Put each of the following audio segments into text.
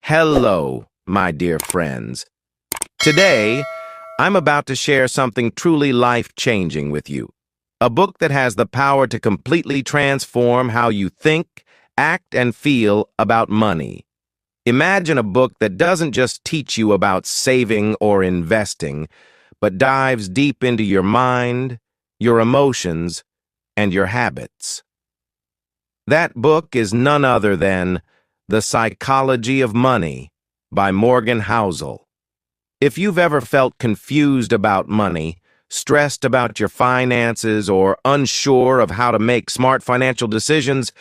Hello, my dear friends. Today, I'm about to share something truly life-changing with you. A book that has the power to completely transform how you think, act, and feel about money. Imagine a book that doesn't just teach you about saving or investing, but dives deep into your mind, your emotions, and your habits. That book is none other than The Psychology of Money by Morgan Housel. If you've ever felt confused about money, stressed about your finances, or unsure of how to make smart financial decisions,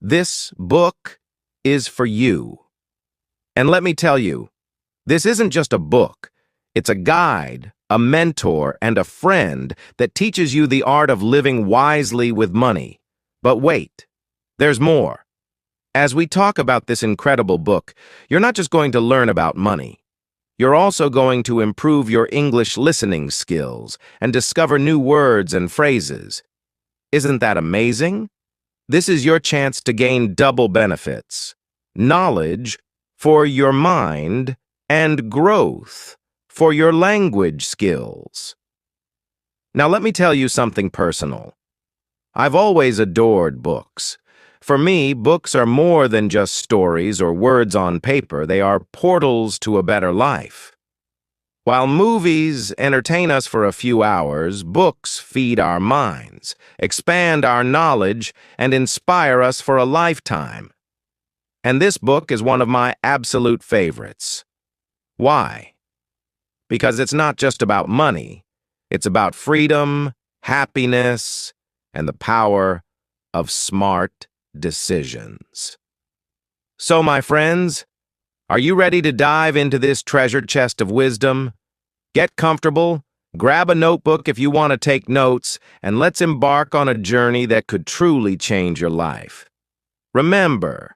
this book is for you. And let me tell you, this isn't just a book. It's a guide, a mentor, and a friend that teaches you the art of living wisely with money. But wait, there's more. As we talk about this incredible book, you're not just going to learn about money. You're also going to improve your English listening skills and discover new words and phrases. Isn't that amazing? This is your chance to gain double benefits: knowledge for your mind and growth for your language skills. Now let me tell you something personal. I've always adored books. For me, books are more than just stories or words on paper. They are portals to a better life. While movies entertain us for a few hours, books feed our minds, expand our knowledge, and inspire us for a lifetime. And this book is one of my absolute favorites. Why? Because it's not just about money. It's about freedom, happiness, and the power of smart decisions. So, my friends, are you ready to dive into this treasure chest of wisdom? Get comfortable, grab a notebook if you want to take notes, and let's embark on a journey that could truly change your life. Remember,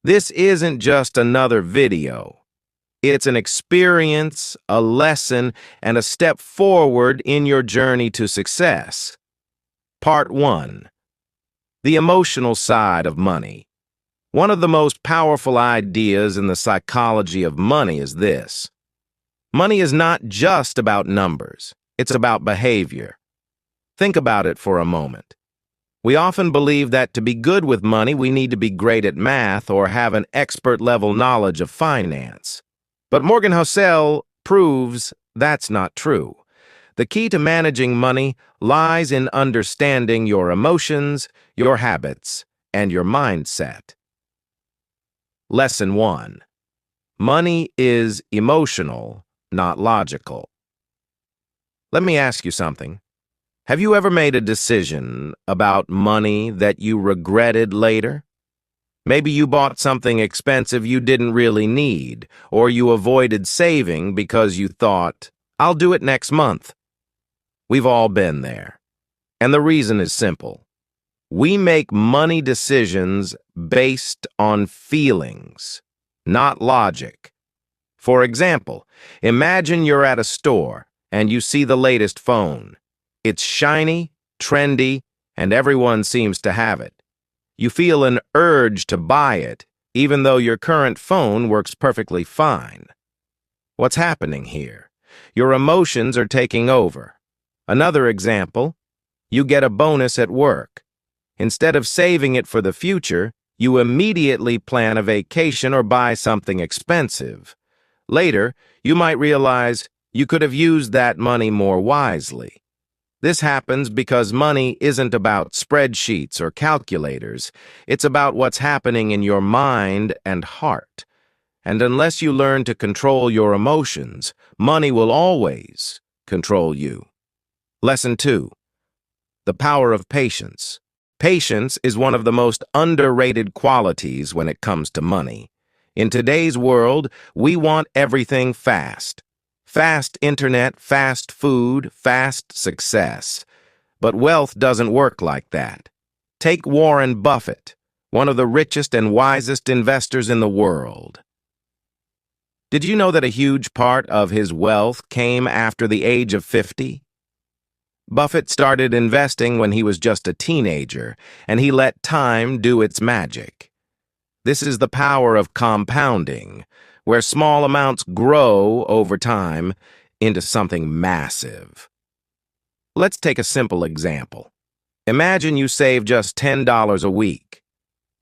this isn't just another video. It's an experience, a lesson, and a step forward in your journey to success. Part 1. The emotional side of money. One of the most powerful ideas in the psychology of money is this. Money is not just about numbers. It's about behavior. Think about it for a moment. We often believe that to be good with money, we need to be great at math or have an expert-level knowledge of finance. But Morgan Housel proves that's not true. The key to managing money lies in understanding your emotions, your habits, and your mindset. Lesson 1. Money is emotional, not logical. Let me ask you something. Have you ever made a decision about money that you regretted later? Maybe you bought something expensive you didn't really need, or you avoided saving because you thought, "I'll do it next month." We've all been there. And the reason is simple. We make money decisions based on feelings, not logic. For example, imagine you're at a store and you see the latest phone. It's shiny, trendy, and everyone seems to have it. You feel an urge to buy it, even though your current phone works perfectly fine. What's happening here? Your emotions are taking over. Another example, you get a bonus at work. Instead of saving it for the future, you immediately plan a vacation or buy something expensive. Later, you might realize you could have used that money more wisely. This happens because money isn't about spreadsheets or calculators. It's about what's happening in your mind and heart. And unless you learn to control your emotions, money will always control you. Lesson 2. The power of patience. Patience is one of the most underrated qualities when it comes to money. In today's world, we want everything fast. Fast internet, fast food, fast success. But wealth doesn't work like that. Take Warren Buffett, one of the richest and wisest investors in the world. Did you know that a huge part of his wealth came after the age of 50? Buffett started investing when he was just a teenager, and he let time do its magic. This is the power of compounding. where small amounts grow over time into something massive. Let's take a simple example. Imagine you save just $10 a week.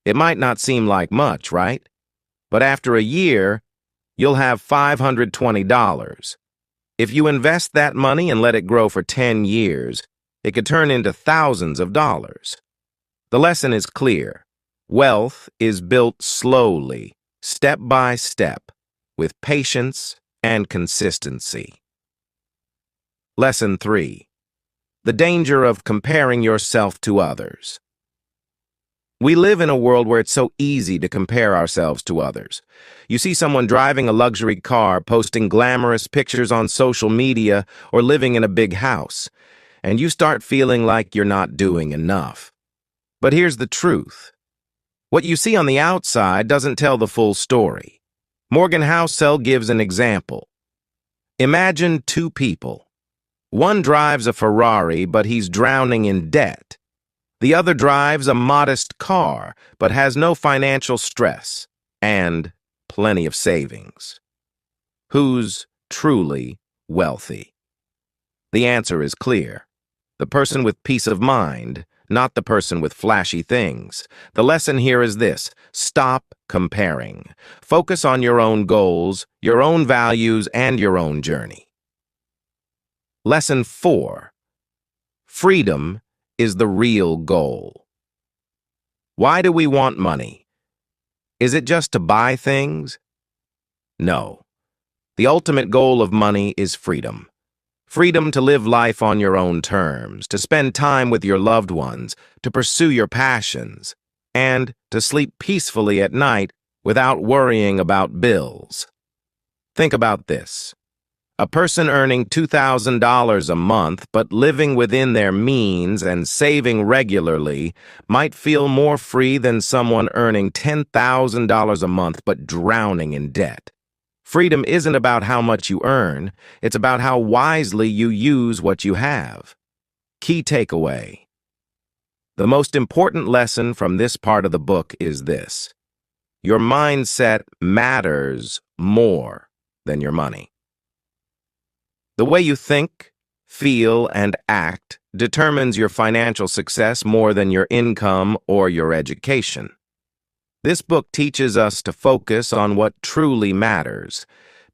It might not seem like much, right? But after a year, you'll have $520. If you invest that money and let it grow for 10 years, it could turn into thousands of dollars. The lesson is clear. Wealth is built slowly, step by step, with patience and consistency. Lesson 3. The danger of comparing yourself to others. We live in a world where it's so easy to compare ourselves to others. You see someone driving a luxury car, posting glamorous pictures on social media, or living in a big house, and you start feeling like you're not doing enough. But here's the truth. What you see on the outside doesn't tell the full story. Morgan Housel gives an example. Imagine two people. One drives a Ferrari, but he's drowning in debt. The other drives a modest car, but has no financial stress and plenty of savings. Who's truly wealthy? The answer is clear. The person with peace of mind, not the person with flashy things. The lesson here is this: stop comparing. Focus on your own goals, your own values, and your own journey. Lesson 4. Freedom is the real goal. Why do we want money? Is it just to buy things? No. The ultimate goal of money is freedom. Freedom to live life on your own terms, to spend time with your loved ones, to pursue your passions, and to sleep peacefully at night without worrying about bills. Think about this. A person earning $2,000 a month but living within their means and saving regularly might feel more free than someone earning $10,000 a month but drowning in debt. Freedom isn't about how much you earn, it's about how wisely you use what you have. Key takeaway. The most important lesson from this part of the book is this: your mindset matters more than your money. The way you think, feel, and act determines your financial success more than your income or your education. This book teaches us to focus on what truly matters,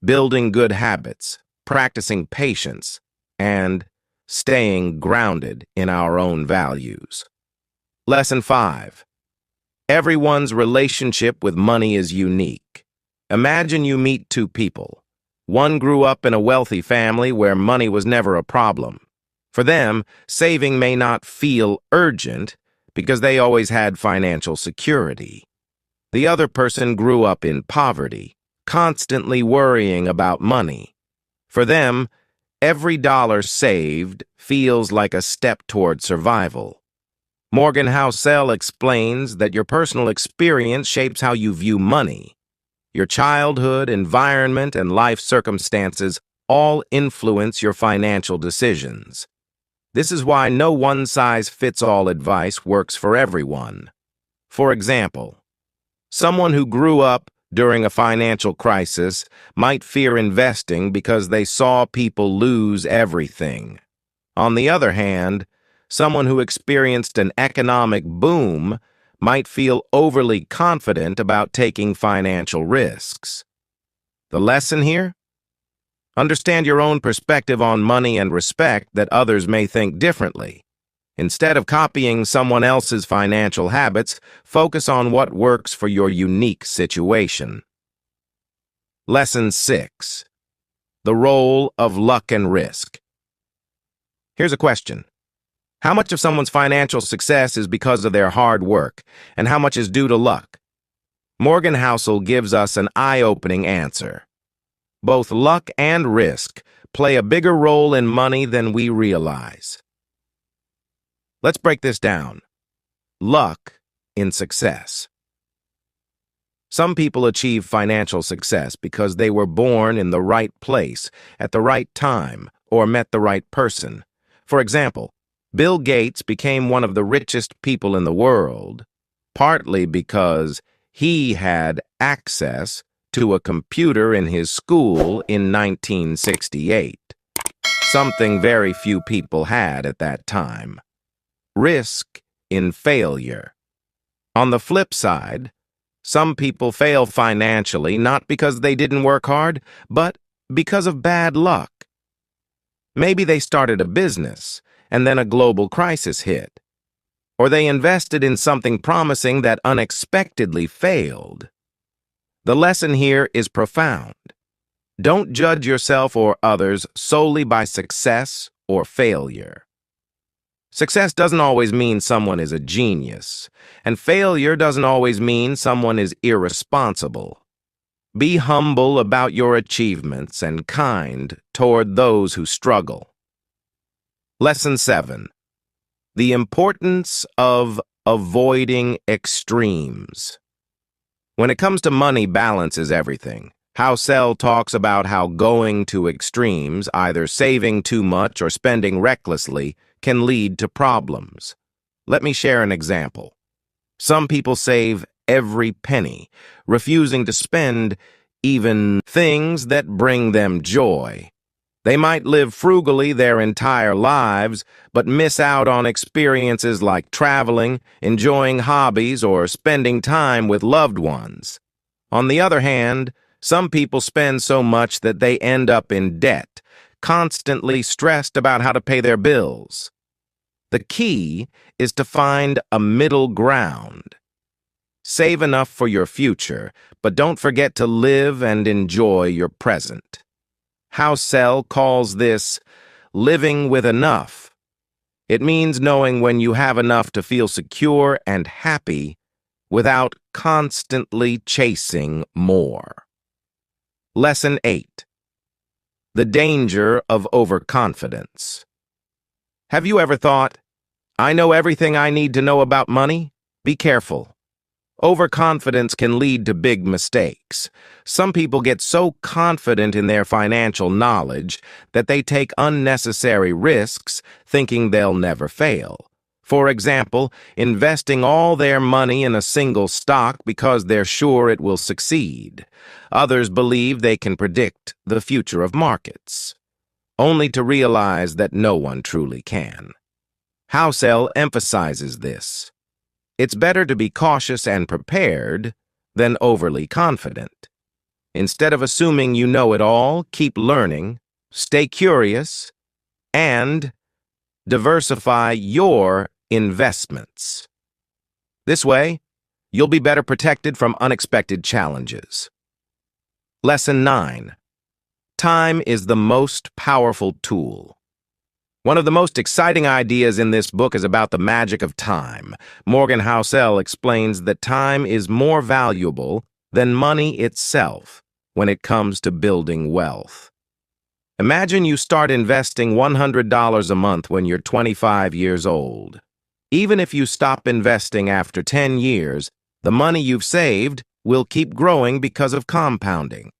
building good habits, practicing patience, and staying grounded in our own values. Lesson 5. Everyone's relationship with money is unique. Imagine you meet two people. One grew up in a wealthy family where money was never a problem. For them, saving may not feel urgent because they always had financial security. The other person grew up in poverty, constantly worrying about money. For them, every dollar saved feels like a step toward survival. Morgan Housel explains that your personal experience shapes how you view money. Your childhood, environment, and life circumstances all influence your financial decisions. This is why no one-size-fits-all advice works for everyone. For example, someone who grew up during a financial crisis might fear investing because they saw people lose everything. On the other hand, someone who experienced an economic boom might feel overly confident about taking financial risks. The lesson here? Understand your own perspective on money and respect that others may think differently. Instead of copying someone else's financial habits, focus on what works for your unique situation. Lesson 6. The role of luck and risk. Here's a question. How much of someone's financial success is because of their hard work, and how much is due to luck? Morgan Housel gives us an eye-opening answer. Both luck and risk play a bigger role in money than we realize. Let's break this down. Luck in success. Some people achieve financial success because they were born in the right place at the right time or met the right person. For example, Bill Gates became one of the richest people in the world, partly because he had access to a computer in his school in 1968, something very few people had at that time. Risk in failure. On the flip side, some people fail financially not because they didn't work hard, but because of bad luck. Maybe they started a business, and then a global crisis hit. Or they invested in something promising that unexpectedly failed. The lesson here is profound. Don't judge yourself or others solely by success or failure. Success doesn't always mean someone is a genius, and failure doesn't always mean someone is irresponsible. Be humble about your achievements and kind toward those who struggle. Lesson 7. The importance of avoiding extremes. When it comes to money, balance is everything. Housel talks about how going to extremes, either saving too much or spending recklessly, can lead to problems. Let me share an example. Some people save every penny, refusing to spend even things that bring them joy. They might live frugally their entire lives, but miss out on experiences like traveling, enjoying hobbies, or spending time with loved ones. On the other hand, some people spend so much that they end up in debt, constantly stressed about how to pay their bills. The key is to find a middle ground. Save enough for your future, but don't forget to live and enjoy your present. Housel calls this living with enough. It means knowing when you have enough to feel secure and happy without constantly chasing more. Lesson 8. The danger of overconfidence. Have you ever thought, I know everything I need to know about money? Be careful. Overconfidence can lead to big mistakes. Some people get so confident in their financial knowledge that they take unnecessary risks, thinking they'll never fail. For example, investing all their money in a single stock because they're sure it will succeed. Others believe they can predict the future of markets, only to realize that no one truly can. Housel emphasizes this. It's better to be cautious and prepared than overly confident. Instead of assuming you know it all, keep learning, stay curious, and diversify your investments. This way, you'll be better protected from unexpected challenges. Lesson 9. Time is the most powerful tool. One of the most exciting ideas in this book is about the magic of time. Morgan Housel explains that time is more valuable than money itself when it comes to building wealth. Imagine you start investing $100 a month when you're 25 years old. Even if you stop investing after 10 years, the money you've saved will keep growing because of compounding.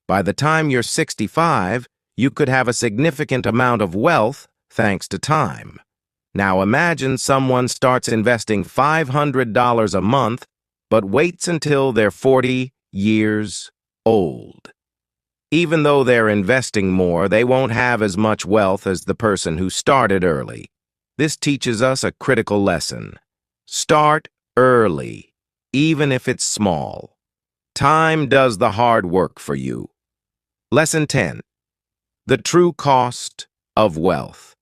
By the time you're 65, you could have a significant amount of wealth thanks to time. Now imagine someone starts investing $500 a month, but waits until they're 40 years old. Even though they're investing more, they won't have as much wealth as the person who started early. This teaches us a critical lesson. Start early, even if it's small. Time does the hard work for you. Lesson 10. The true cost of wealth.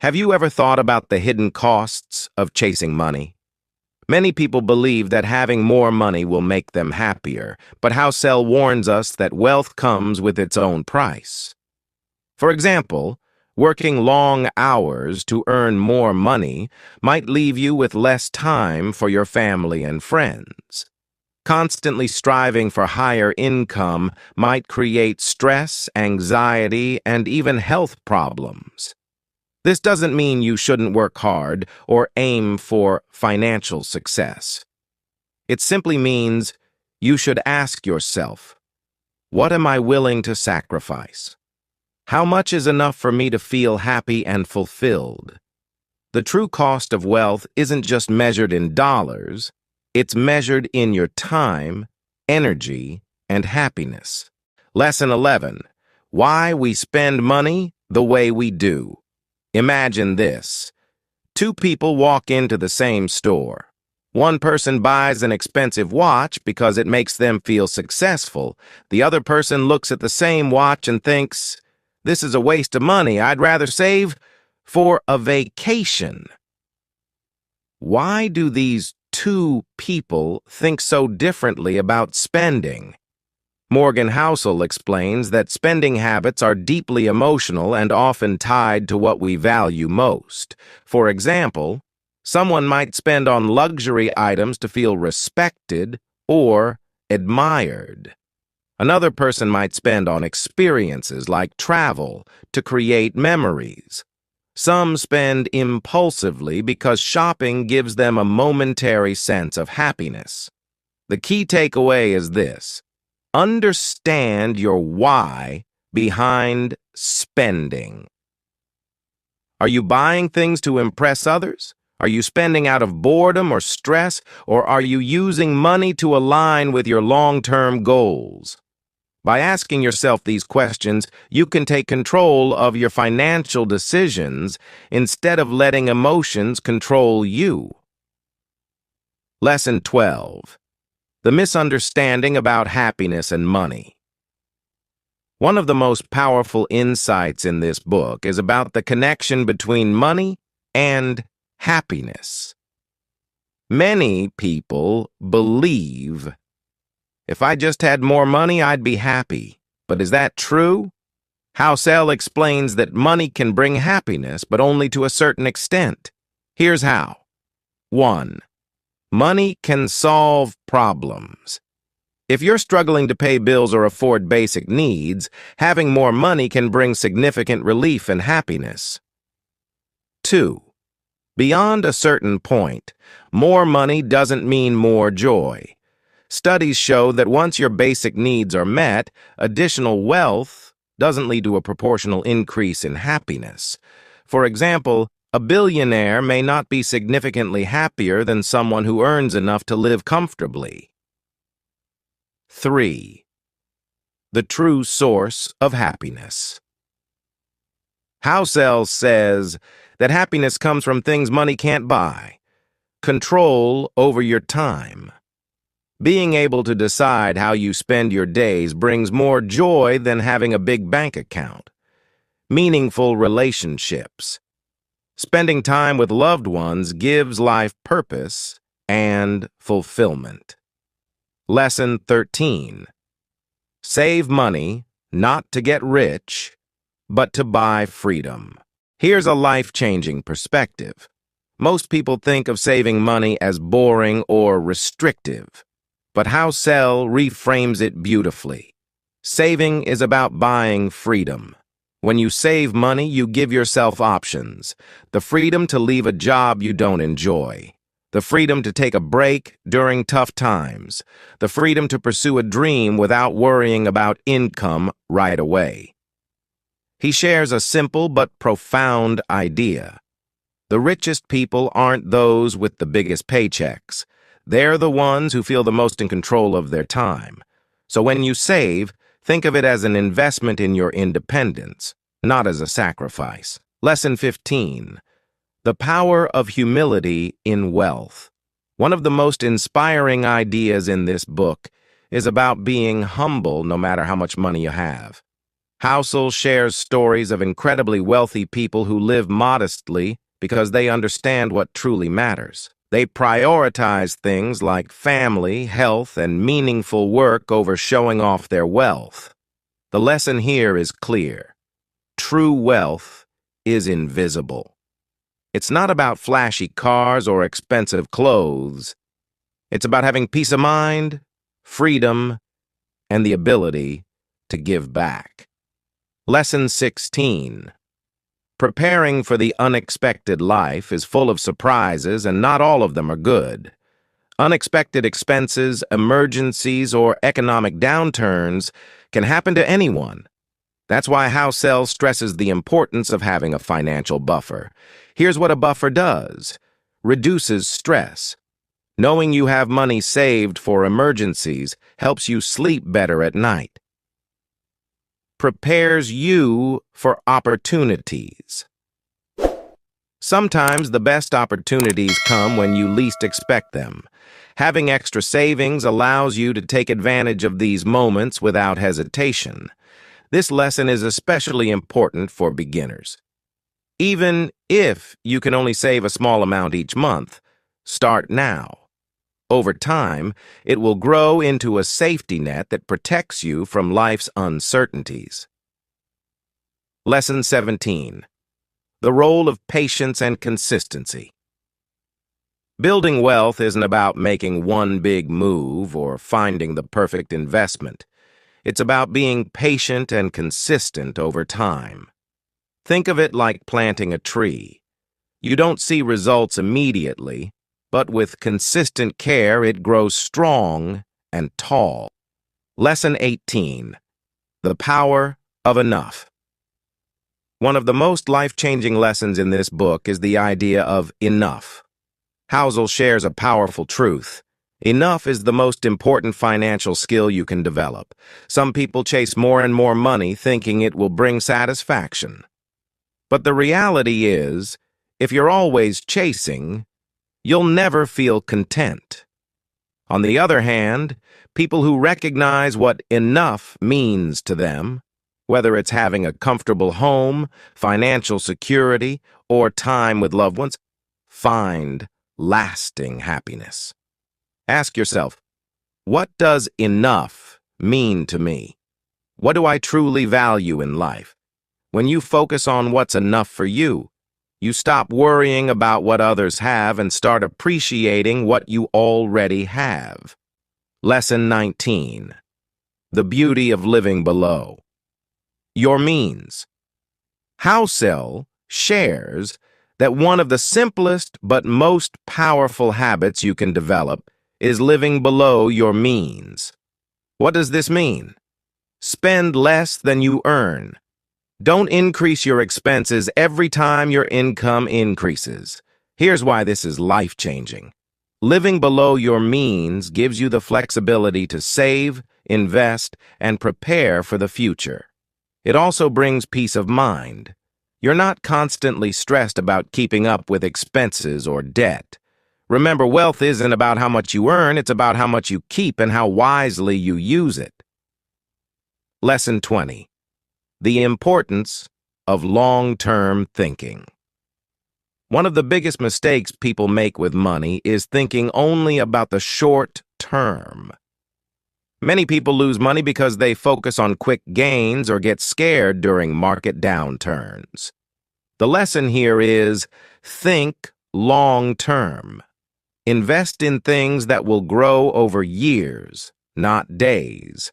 Have you ever thought about the hidden costs of chasing money? Many people believe that having more money will make them happier, but Housel warns us that wealth comes with its own price. For example, working long hours to earn more money might leave you with less time for your family and friends. Constantly striving for higher income might create stress, anxiety, and even health problems. This doesn't mean you shouldn't work hard or aim for financial success. It simply means you should ask yourself, what am I willing to sacrifice? How much is enough for me to feel happy and fulfilled? The true cost of wealth isn't just measured in dollars, it's measured in your time, energy, and happiness. Lesson 11. Why we spend money the way we do. Imagine this. Two people walk into the same store. One person buys an expensive watch because it makes them feel successful. The other person looks at the same watch and thinks, "This is a waste of money. I'd rather save for a vacation." Why do these two people think so differently about spending? Morgan Housel explains that spending habits are deeply emotional and often tied to what we value most. For example, someone might spend on luxury items to feel respected or admired. Another person might spend on experiences like travel to create memories. Some spend impulsively because shopping gives them a momentary sense of happiness. The key takeaway is this: understand your why behind spending. Are you buying things to impress others? Are you spending out of boredom or stress? Or are you using money to align with your long-term goals? By asking yourself these questions, you can take control of your financial decisions instead of letting emotions control you. Lesson 12. The misunderstanding about happiness and money. One of the most powerful insights in this book is about the connection between money and happiness. Many people believe, "If I just had more money, I'd be happy." But is that true? Housel explains that money can bring happiness, but only to a certain extent. Here's how. 1. Money can solve problems. If you're struggling to pay bills or afford basic needs, having more money can bring significant relief and happiness. 2. Beyond a certain point, more money doesn't mean more joy. Studies show that once your basic needs are met, additional wealth doesn't lead to a proportional increase in happiness. For example, a billionaire may not be significantly happier than someone who earns enough to live comfortably. 3. The true source of happiness. Housel says that happiness comes from things money can't buy. Control over your time. Being able to decide how you spend your days brings more joy than having a big bank account. Meaningful relationships. Spending time with loved ones gives life purpose and fulfillment. Lesson 13. Save money, not to get rich, but to buy freedom. Here's a life-changing perspective. Most people think of saving money as boring or restrictive, but Housel reframes it beautifully. Saving is about buying freedom. When you save money, you give yourself options. The freedom to leave a job you don't enjoy. The freedom to take a break during tough times. The freedom to pursue a dream without worrying about income right away. He shares a simple but profound idea. The richest people aren't those with the biggest paychecks. They're the ones who feel the most in control of their time. So when you save, think of it as an investment in your independence, not as a sacrifice. Lesson 15. The power of humility in wealth. One of the most inspiring ideas in this book is about being humble no matter how much money you have. Housel shares stories of incredibly wealthy people who live modestly because they understand what truly matters. They prioritize things like family, health, and meaningful work over showing off their wealth. The lesson here is clear. True wealth is invisible. It's not about flashy cars or expensive clothes. It's about having peace of mind, freedom, and the ability to give back. Lesson 16. Preparing for the unexpected life is full of surprises, and not all of them are good. Unexpected expenses, emergencies, or economic downturns can happen to anyone. That's why Housel stresses the importance of having a financial buffer. Here's what a buffer does. Reduces stress. Knowing you have money saved for emergencies helps you sleep better at night. Prepares you for opportunities. Sometimes the best opportunities come when you least expect them. Having extra savings allows you to take advantage of these moments without hesitation. This lesson is especially important for beginners. Even if you can only save a small amount each month, start now. Over time, it will grow into a safety net that protects you from life's uncertainties. Lesson 17. The role of patience and consistency. Building wealth isn't about making one big move or finding the perfect investment. It's about being patient and consistent over time. Think of it like planting a tree. You don't see results immediately, but with consistent care, it grows strong and tall. Lesson 18. The power of enough. One of the most life-changing lessons in this book is the idea of enough. Housel shares a powerful truth. Enough is the most important financial skill you can develop. Some people chase more and more money thinking it will bring satisfaction. But the reality is, if you're always chasing, you'll never feel content. On the other hand, people who recognize what enough means to them, whether it's having a comfortable home, financial security, or time with loved ones, find lasting happiness. Ask yourself, what does enough mean to me? What do I truly value in life? When you focus on what's enough for you, you stop worrying about what others have and start appreciating what you already have. Lesson 19. The beauty of living below. Your means. Housel shares that one of the simplest but most powerful habits you can develop is living below your means. What does this mean? Spend less than you earn. Don't increase your expenses every time your income increases. Here's why this is life-changing. Living below your means gives you the flexibility to save, invest, and prepare for the future. It also brings peace of mind. You're not constantly stressed about keeping up with expenses or debt. Remember, wealth isn't about how much you earn, it's about how much you keep and how wisely you use it. Lesson 20. The importance of long-term thinking. One of the biggest mistakes people make with money is thinking only about the short term. Many people lose money because they focus on quick gains or get scared during market downturns. The lesson here is think long-term. Invest in things that will grow over years, not days.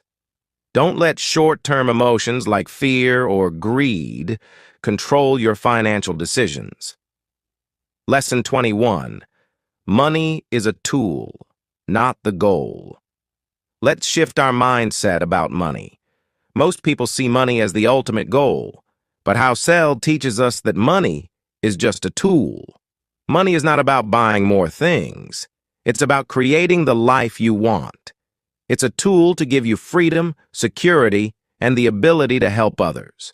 Don't let short-term emotions like fear or greed control your financial decisions. Lesson 21. Money is a tool, not the goal. Let's shift our mindset about money. Most people see money as the ultimate goal, but Housel teaches us that money is just a tool. Money is not about buying more things. It's about creating the life you want. It's a tool to give you freedom, security, and the ability to help others.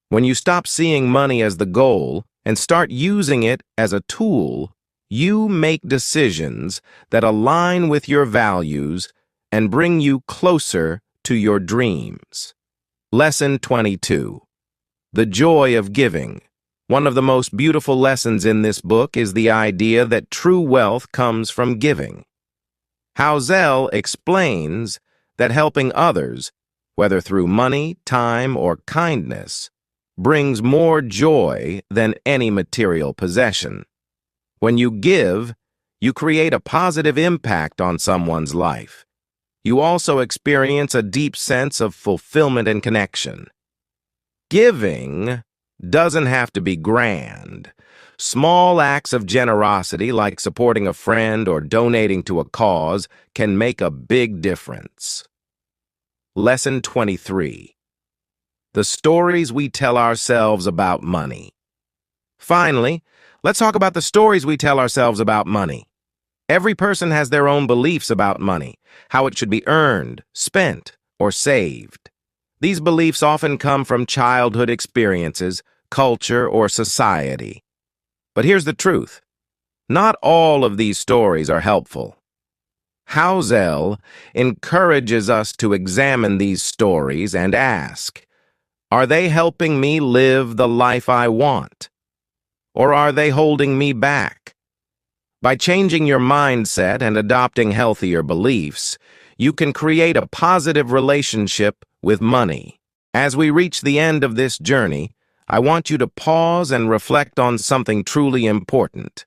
When you stop seeing money as the goal and start using it as a tool, you make decisions that align with your values and bring you closer to your dreams. Lesson 22. The joy of giving. One of the most beautiful lessons in this book is the idea that true wealth comes from giving. Housel explains that helping others, whether through money, time, or kindness, brings more joy than any material possession. When you give, you create a positive impact on someone's life. You also experience a deep sense of fulfillment and connection. Giving doesn't have to be grand. Small acts of generosity, like supporting a friend or donating to a cause, can make a big difference. Lesson 23. The stories we tell ourselves about money. Finally, let's talk about the stories we tell ourselves about money. Every person has their own beliefs about money, how it should be earned, spent, or saved. These beliefs often come from childhood experiences, culture, or society. But here's the truth. Not all of these stories are helpful. Housel encourages us to examine these stories and ask, are they helping me live the life I want? Or are they holding me back? By changing your mindset and adopting healthier beliefs, you can create a positive relationship with money. As we reach the end of this journey, I want you to pause and reflect on something truly important.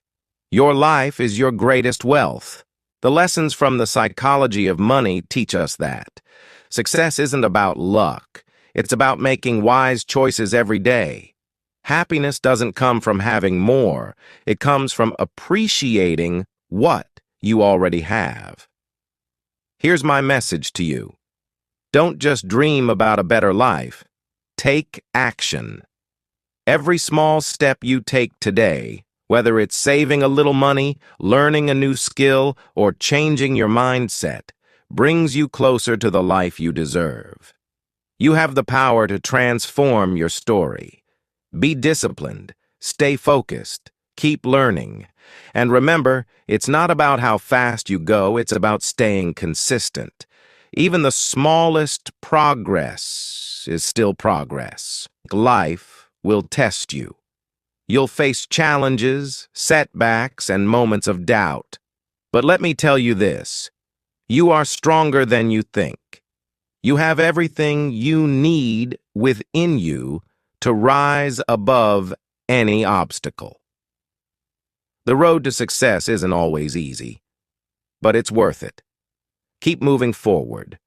Your life is your greatest wealth. The lessons from the psychology of money teach us that. Success isn't about luck. It's about making wise choices every day. Happiness doesn't come from having more. It comes from appreciating what you already have. Here's my message to you. Don't just dream about a better life. Take action. Every small step you take today, whether it's saving a little money, learning a new skill, or changing your mindset, brings you closer to the life you deserve. You have the power to transform your story. Be disciplined, stay focused, keep learning. And remember, it's not about how fast you go, it's about staying consistent. Even the smallest progress is still progress. Life will test you. You'll face challenges, setbacks, and moments of doubt. But let me tell you this, you are stronger than you think. You have everything you need within you to rise above any obstacle. The road to success isn't always easy, but it's worth it. Keep moving forward,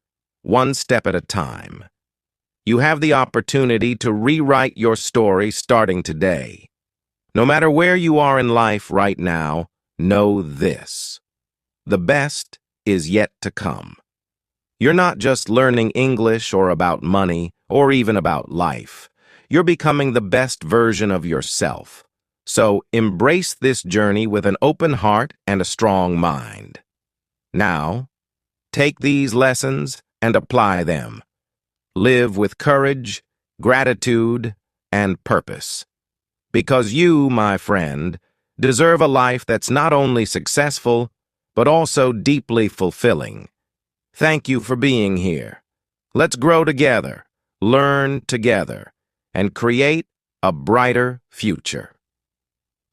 one step at a time. You have the opportunity to rewrite your story starting today. No matter where you are in life right now, know this. The best is yet to come. You're not just learning English or about money or even about life. You're becoming the best version of yourself. So embrace this journey with an open heart and a strong mind. Now, take these lessons and apply them. Live with courage, gratitude, and purpose. Because you, my friend, deserve a life that's not only successful, but also deeply fulfilling. Thank you for being here. Let's grow together, learn together, and create a brighter future.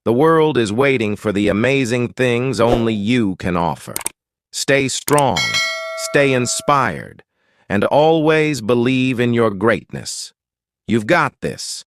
The world is waiting for the amazing things only you can offer. Stay strong, stay inspired, and always believe in your greatness. You've got this.